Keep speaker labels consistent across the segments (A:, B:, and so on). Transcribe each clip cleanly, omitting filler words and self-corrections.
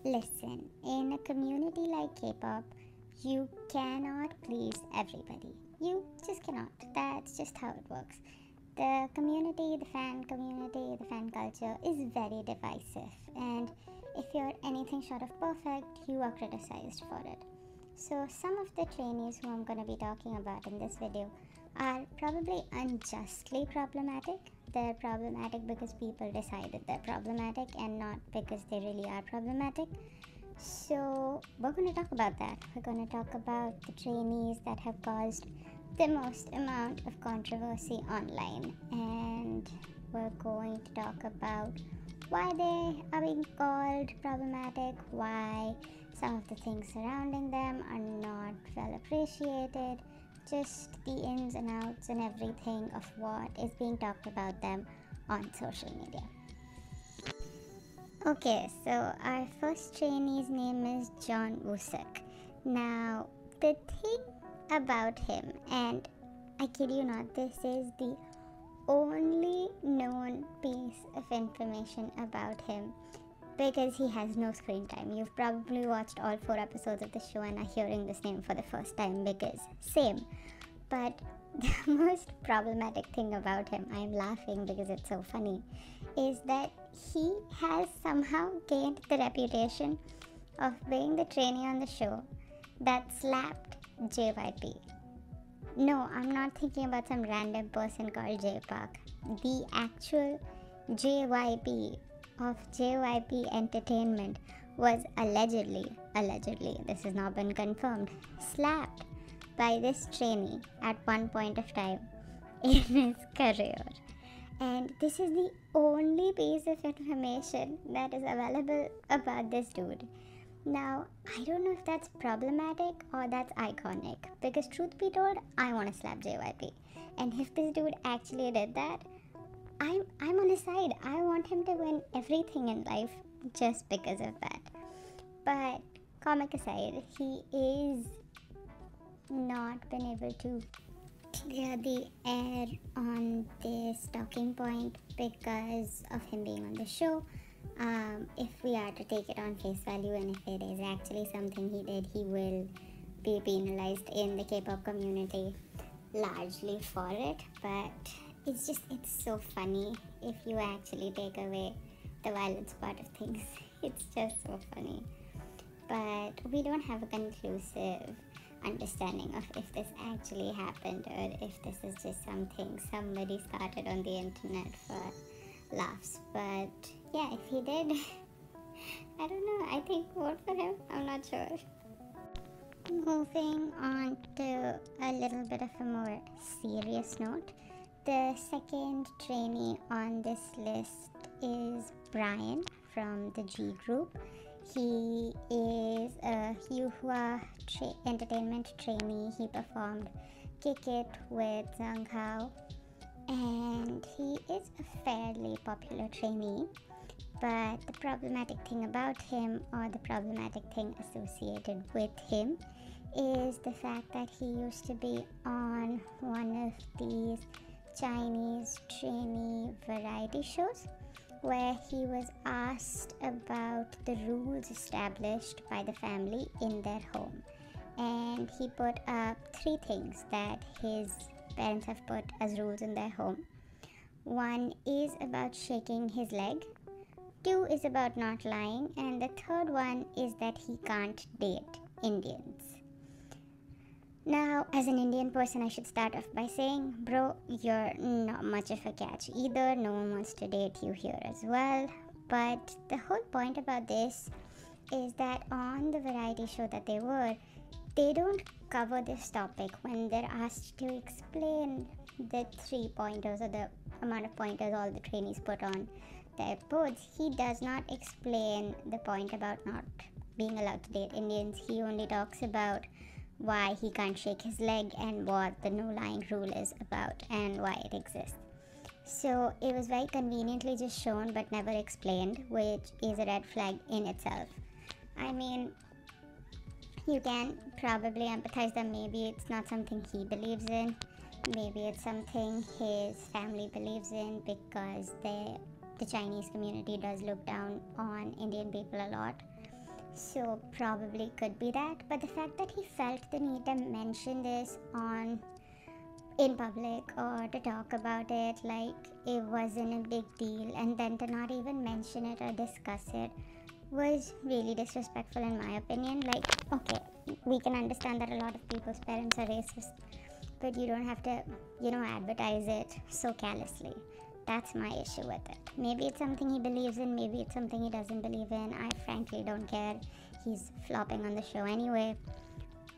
A: Listen, in a community like K-pop, you cannot please everybody. You just cannot. That's just how it works. The community, the fan community, the fan culture is very divisive, and if you're anything short of perfect, you are criticized for it. So some of the trainees who I'm going to be talking about in this video are probably unjustly problematic. They're problematic because people decided they're problematic and not because they really are problematic. So we're going to talk about that. We're going to talk about the trainees that have caused the most amount of controversy online, and we're going to talk about why they are being called problematic, why some of the things surrounding them are not well appreciated, just the ins and outs and everything of what is being talked about them on social media. Okay, so our first trainee's name is John Wusuk. Now, the thing about him, and I kid you not, this is the only known piece of information about him because he has no screen time. You've probably watched all 4 episodes of the show and are hearing this name for the first time because same. But the most problematic thing about him, I'm laughing because it's so funny, is that he has somehow gained the reputation of being the trainee on the show that slapped JYP. No, I'm not thinking about some random person called J-Park. The actual JYP of JYP Entertainment was allegedly, this has not been confirmed, slapped by this trainee at one point of time in his career. And this is the only piece of information that is available about this dude. Now, I don't know if that's problematic or that's iconic, because truth be told, I want to slap JYP. And if this dude actually did that, I'm on his side. I want him to win everything in life just because of that. But comic aside, he is not been able to clear the air on this talking point because of him being on the show. If we are to take it on face value, and if it is actually something he did, he will be penalized in the K-pop community largely for it. But it's so funny if you actually take away the violence part of things. It's just so funny. But we don't have a conclusive understanding of if this actually happened or if this is just something somebody started on the internet for laughs. But yeah, if he did, I don't know, I think vote for him, I'm not sure. Moving on to a little bit of a more serious note, the second trainee on this list is Brian from the G group. He is a Yuhua entertainment trainee. He performed Kick It with Zhang Hao, and he is a fairly popular trainee. But the problematic thing about him, or the problematic thing associated with him, is the fact that he used to be on one of these Chinese trainee variety shows where he was asked about the rules established by the family in their home. And he put up 3 things that his parents have put as rules in their home. 1 is about shaking his leg, 2 is about not lying, and the 3rd one is that he can't date Indians. Now, as an Indian person, I should start off by saying, bro, you're not much of a catch either. No one wants to date you here as well. But the whole point about this is that on the variety show that they don't cover this topic when they're asked to explain the 3 pointers or the amount of pointers all the trainees put on their boards. He does not explain the point about not being allowed to date Indians. He only talks about why he can't shake his leg and what the no lying rule is about and why it exists. So it was very conveniently just shown but never explained, which is a red flag in itself. I mean, you can probably empathize that maybe it's not something he believes in, maybe it's something his family believes in, because the Chinese community does look down on Indian people a lot. so probably could be that. But the fact that he felt the need to mention this in public or to talk about it like it wasn't a big deal, and then to not even mention it or discuss it, was really disrespectful in my opinion. Like, okay, we can understand that a lot of people's parents are racist, but you don't have to, advertise it so callously. That's my issue with it. Maybe it's something he believes in, maybe it's something he doesn't believe in. I frankly don't care. He's flopping on the show anyway.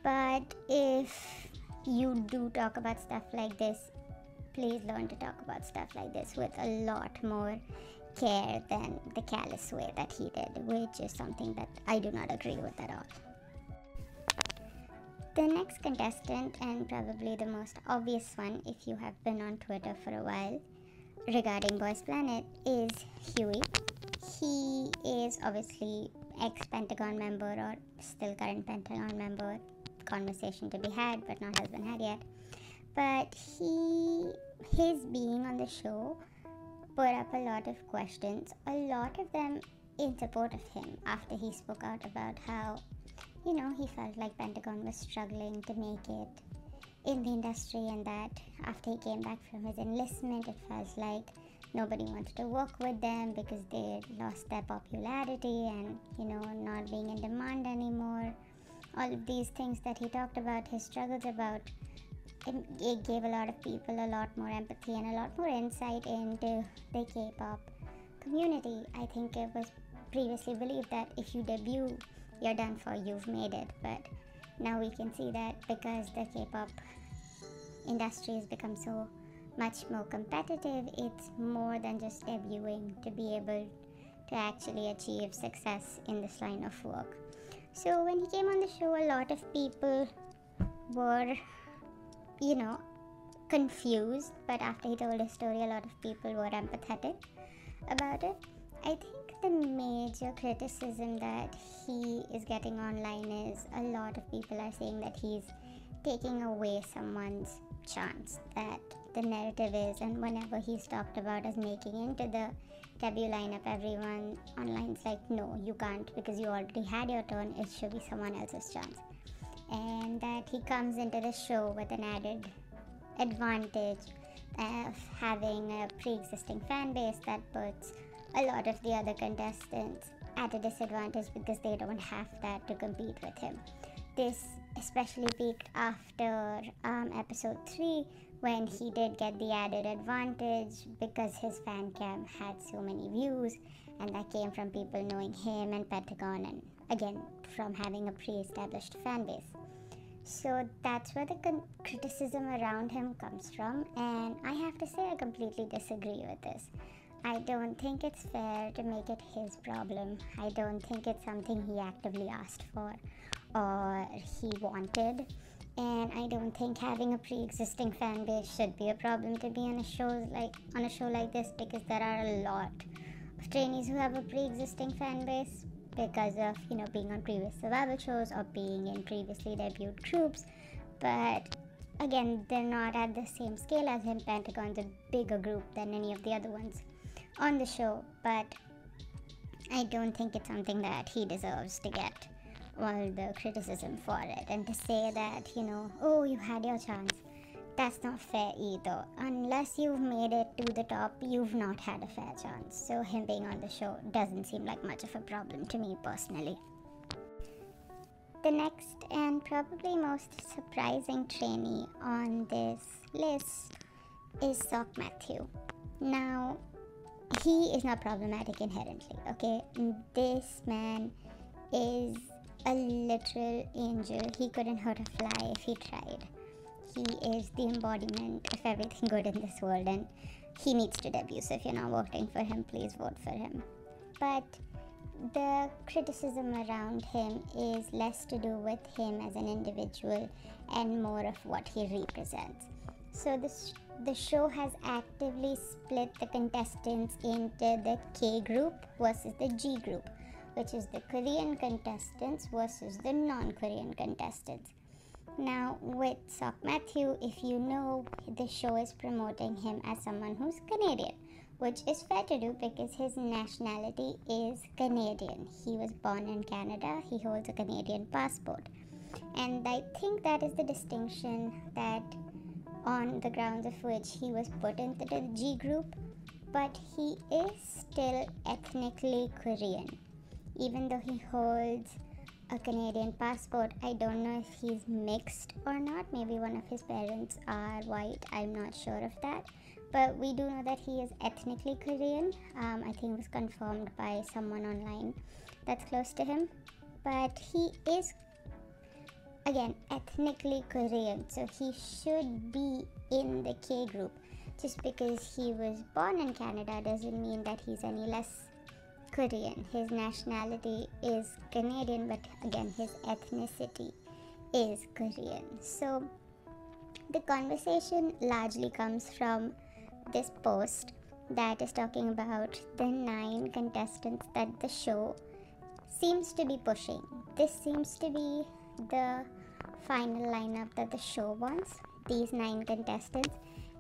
A: But if you do talk about stuff like this, please learn to talk about stuff like this with a lot more care than the callous way that he did, which is something that I do not agree with at all. The next contestant, and probably the most obvious one if you have been on Twitter for a while regarding Boys Planet, is Huey. He is obviously ex-Pentagon member or still current Pentagon member. Conversation to be had, but not has been had yet. But his being on the show put up a lot of questions, a lot of them in support of him, after he spoke out about how, he felt like Pentagon was struggling to make it in the industry, and that after he came back from his enlistment, it felt like nobody wanted to work with them because they lost their popularity and, not being in demand anymore. All of these things that he talked about, his struggles about, it gave a lot of people a lot more empathy and a lot more insight into the K-pop community. I think it was previously believed that if you debut, you're done for, you've made it. But now we can see that because the K-pop industry has become so much more competitive, it's more than just debuting to be able to actually achieve success in this line of work. So when he came on the show, a lot of people were, confused, but after he told his story, a lot of people were empathetic about it. I think the major criticism that he is getting online is a lot of people are saying that he's taking away someone's chance, that the narrative is, and whenever he's talked about as making into the debut lineup, everyone online's like, no, you can't, because you already had your turn, it should be someone else's chance. And that he comes into the show with an added advantage of having a pre-existing fan base that puts a lot of the other contestants at a disadvantage because they don't have that to compete with him. This especially peaked after episode 3, when he did get the added advantage because his fan cam had so many views, and that came from people knowing him and Pentagon, and again from having a pre-established fan base. So that's where the criticism around him comes from, and I have to say I completely disagree with this. I don't think it's fair to make it his problem. I don't think it's something he actively asked for or he wanted. And I don't think having a pre-existing fan base should be a problem to be on a show like this, because there are a lot of trainees who have a pre-existing fan base because of being on previous survival shows or being in previously debuted groups. But again, they're not at the same scale as him. Pentagon's a bigger group than any of the other ones on the show, but I don't think it's something that he deserves to get all the criticism for it, and to say that oh, you had your chance, that's not fair either. Unless you've made it to the top, you've not had a fair chance. So him being on the show doesn't seem like much of a problem to me personally. The next and probably most surprising trainee on this list is Matthew. Now, he is not problematic inherently, okay? This man is a literal angel. He couldn't hurt a fly if he tried. He is the embodiment of everything good in this world, and he needs to debut. So if you're not voting for him, please vote for him. But the criticism around him is less to do with him as an individual and more of what he represents. So the show has actively split the contestants into the K group versus the G group, which is the Korean contestants versus the non-Korean contestants. Now, with Matthew, if you know, the show is promoting him as someone who's Canadian, which is fair to do because his nationality is Canadian. He was born in Canada, he holds a Canadian passport. And I think that is the distinction that on the grounds of which he was put into the G group, but he is still ethnically Korean. Even though he holds a Canadian passport, I don't know if he's mixed or not. Maybe one of his parents are white, I'm not sure of that. But we do know that he is ethnically Korean. I think it was confirmed by someone online that's close to him. But he is, again, ethnically Korean, so he should be in the K group. Just because he was born in Canada doesn't mean that he's any less Korean. His nationality is Canadian, but again, his ethnicity is Korean. So the conversation largely comes from this post that is talking about the 9 contestants that the show seems to be pushing. This seems to be the final lineup that the show wants, these 9 contestants.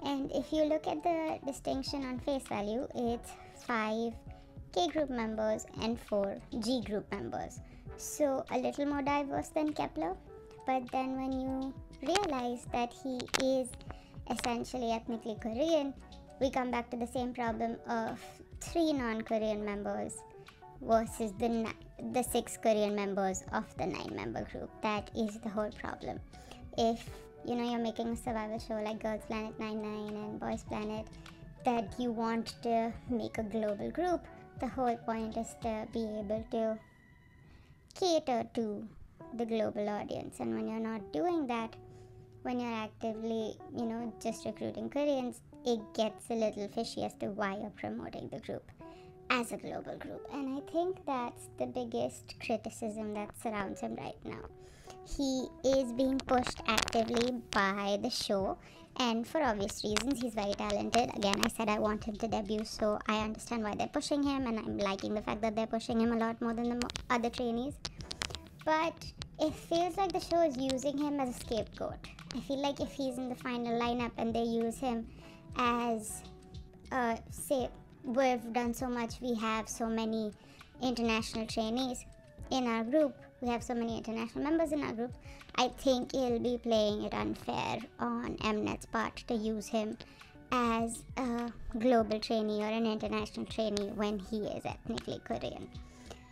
A: And if you look at the distinction on face value, it's 5 K group members and 4 G group members. So a little more diverse than Kepler. But then when you realize that he is essentially ethnically Korean, we come back to the same problem of 3 non-Korean members versus the 6 Korean members of the 9-member group. That is the whole problem. If you're making a survival show like Girls Planet 99 and Boys Planet, that you want to make a global group, the whole point is to be able to cater to the global audience. And when you're not doing that, when you're actively, just recruiting Koreans, it gets a little fishy as to why you're promoting the group as a global group. And I think that's the biggest criticism that surrounds him right now. He is being pushed actively by the show, and for obvious reasons. He's very talented. Again, I said I want him to debut, so I understand why they're pushing him, and I'm liking the fact that they're pushing him a lot more than the other trainees. But it feels like the show is using him as a scapegoat. I feel like if he's in the final lineup and they use him as, say, we've done so much, we have so many international trainees in our group, we have so many international members in our group, I think he'll be playing it unfair on Mnet's part to use him as a global trainee or an international trainee when he is ethnically Korean.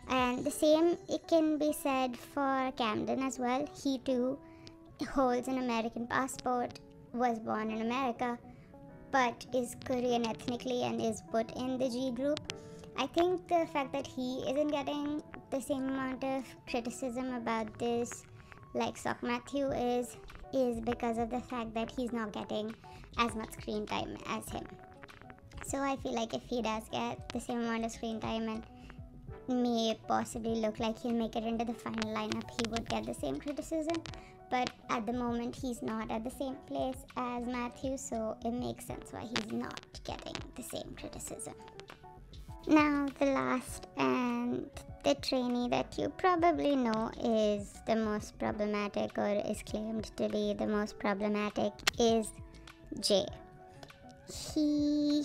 A: And the same, it can be said for Camden as well. He too holds an American passport, was born in America, but is Korean ethnically and is put in the G group. I think the fact that he isn't getting the same amount of criticism about this like Sock Matthew is because of the fact that he's not getting as much screen time as him. So I feel like if he does get the same amount of screen time and may possibly look like he'll make it into the final lineup, he would get the same criticism. But at the moment, he's not at the same place as Matthew, so it makes sense why he's not getting the same criticism. Now, the last and the trainee that you probably know is the most problematic, or is claimed to be the most problematic, is Jay. He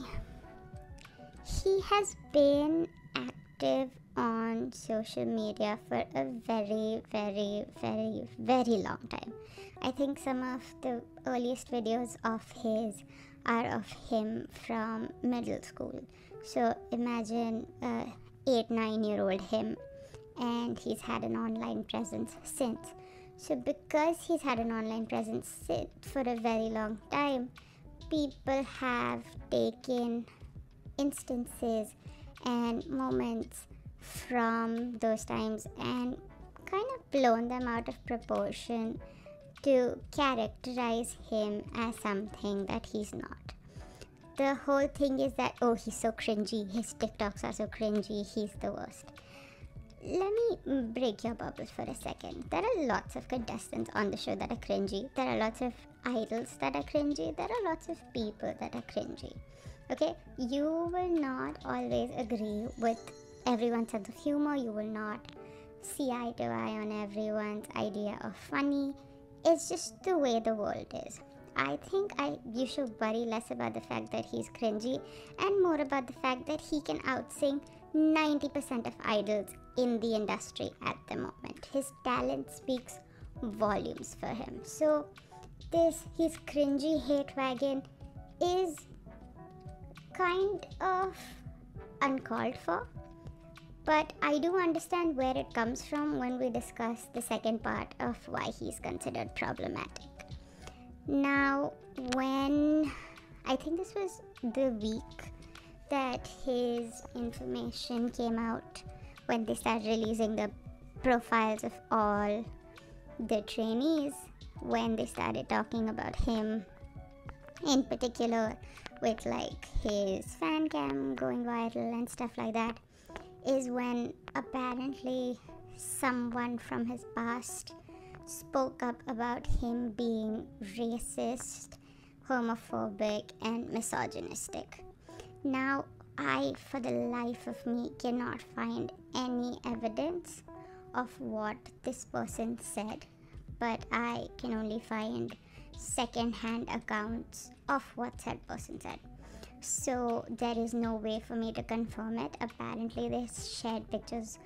A: has been active on social media for a very, very, very, very long time. I think some of the earliest videos of his are of him from middle school. So imagine 8-9-year-old him, and he's had an online presence since. So because he's had an online presence for a very long time, people have taken instances and moments from those times and kind of blown them out of proportion to characterize him as something that he's not. The whole thing is that, oh, he's so cringy, his TikToks are so cringy, he's the worst. Let me break your bubbles for a second. There are lots of contestants on the show that are cringy. There are lots of idols that are cringy. There are lots of people that are cringy. Okay? You will not always agree with everyone's sense of humor. You will not see eye to eye on everyone's idea of funny. It's just the way the world is. I think you should worry less about the fact that he's cringy and more about the fact that he can outsing 90% of idols in the industry at the moment. His talent speaks volumes for him. So his cringy hate wagon is kind of uncalled for, but I do understand where it comes from when we discuss the second part of why he's considered problematic. Now, when I think this was the week that his information came out, when they started releasing the profiles of all the trainees, when they started talking about him in particular, with like his fan cam going viral and stuff like that, is when apparently someone from his past spoke up about him being racist, homophobic, and misogynistic. Now, I, for the life of me, cannot find any evidence of what this person said, but I can only find second-hand accounts of what said person said. So there is no way for me to confirm it. Apparently they shared pictures,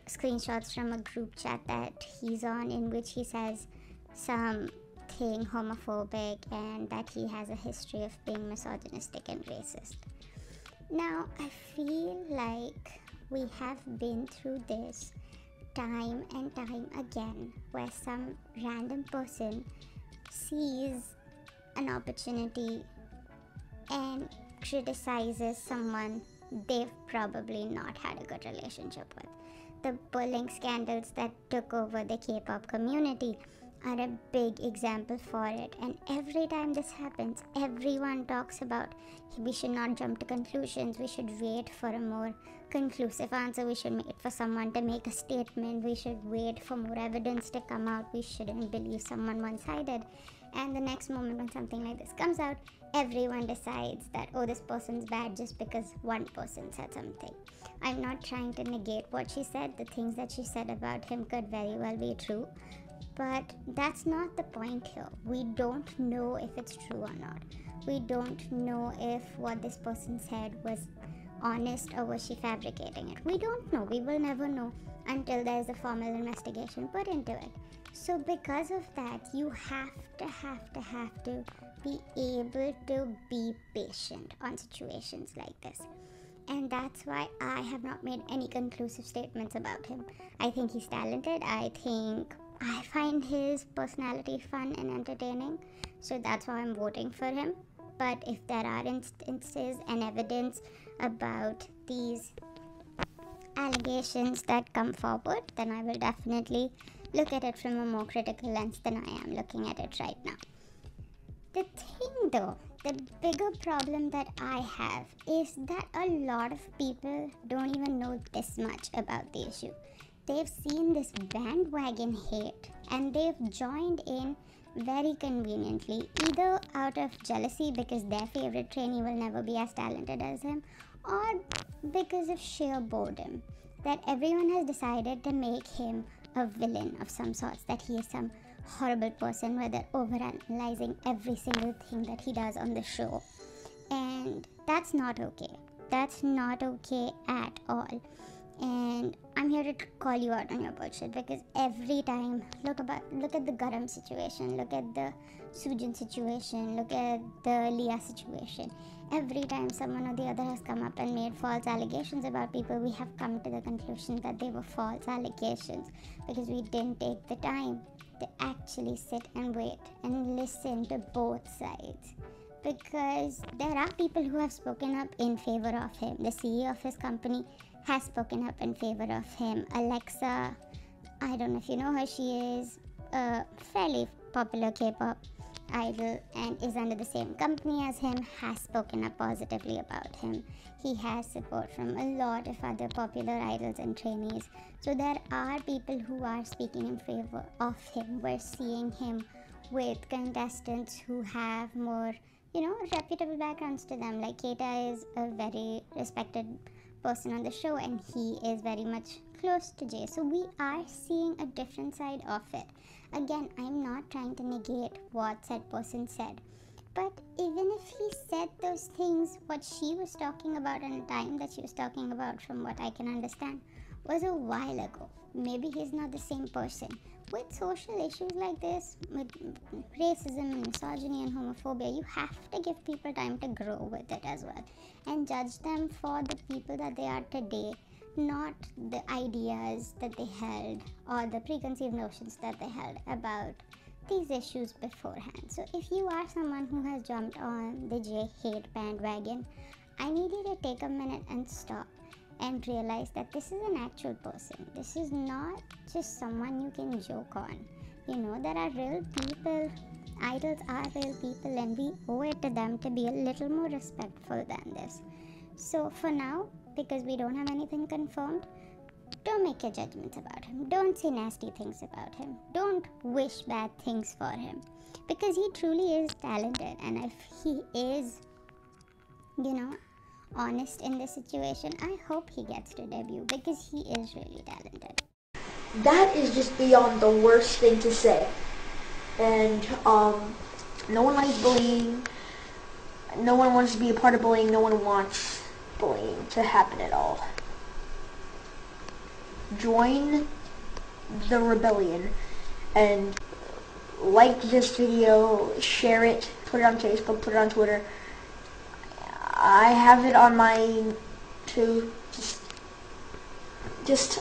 A: screenshots from a group chat that he's on, in which he says something homophobic and that he has a history of being misogynistic and racist. Now, I feel like we have been through this time and time again, where some random person sees an opportunity and criticizes someone they've probably not had a good relationship with. The bullying scandals that took over the K-pop community are a big example for it, and every time this happens, everyone talks about we should not jump to conclusions, we should wait for a more conclusive answer, we should wait for someone to make a statement, we should wait for more evidence to come out, we shouldn't believe someone one-sided. And the next moment when something like this comes out, everyone decides that, oh, this person's bad just because one person said something. I'm not trying to negate what she said. The things that she said about him could very well be true, but that's not the point here. We don't know if it's true or not. We don't know if what this person said was honest or was she fabricating it. We don't know. We will never know until there's a formal investigation put into it. So because of that, you have to be able to be patient on situations like this. And that's why I have not made any conclusive statements about him. I think he's talented. I find his personality fun and entertaining. So that's why I'm voting for him. But if there are instances and evidence about these allegations that come forward, then I will definitely look at it from a more critical lens than I am looking at it right now. The thing though, the bigger problem that I have is that a lot of people don't even know this much about the issue. They've seen this bandwagon hate and they've joined in very conveniently, either out of jealousy because their favorite trainee will never be as talented as him, or because of sheer boredom, that everyone has decided to make him a villain of some sorts, that he is some horrible person where they're overanalyzing every single thing that he does on the show. And that's not okay. That's not okay at all. And I'm here to call you out on your bullshit, because every time, look at the Garam situation, look at the Sujin situation, look at the Leah situation. Every time someone or the other has come up and made false allegations about people, we have come to the conclusion that they were false allegations because we didn't take the time to actually sit and wait and listen to both sides. Because there are people who have spoken up in favor of him. The CEO of his company has spoken up in favor of him. Alexa, I don't know if you know her, she is a fairly popular K-pop idol and is under the same company as him, has spoken up positively about him. He has support from a lot of other popular idols and trainees. So there are people who are speaking in favor of him. We're seeing him with contestants who have more, reputable backgrounds to them. Like Keita is a very respected person on the show, and he is very much close to Jay. So we are seeing a different side of it. Again, I'm not trying to negate what said person said, but even if he said those things, what she was talking about and the time that she was talking about, from what I can understand, was a while ago. Maybe he's not the same person. With social issues like this, with racism and misogyny and homophobia, you have to give people time to grow with it as well, and judge them for the people that they are today, not the ideas that they held or the preconceived notions that they held about these issues beforehand. So if you are someone who has jumped on the J hate bandwagon, I need you to take a minute and stop and realize that this is an actual person. This is not just someone you can joke on. You know, there are real people. Idols are real people, and we owe it to them to be a little more respectful than this. So for now, because we don't have anything confirmed, don't make your judgments about him. Don't say nasty things about him. Don't wish bad things for him, because he truly is talented, and if he is, you know, honest in this situation, I hope he gets to debut, because he is really talented.
B: That is just beyond the worst thing to say. And no one likes bullying. No one wants to be a part of bullying. No one wants bullying to happen at all. Join the rebellion and like this video, share it, put it on Facebook, put it on Twitter. I have it on mine to just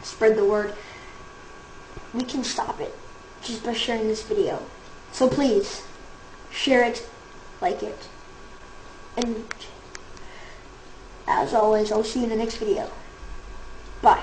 B: spread the word. We can stop it just by sharing this video. So please share it, like it, and as always, I'll see you in the next video. Bye.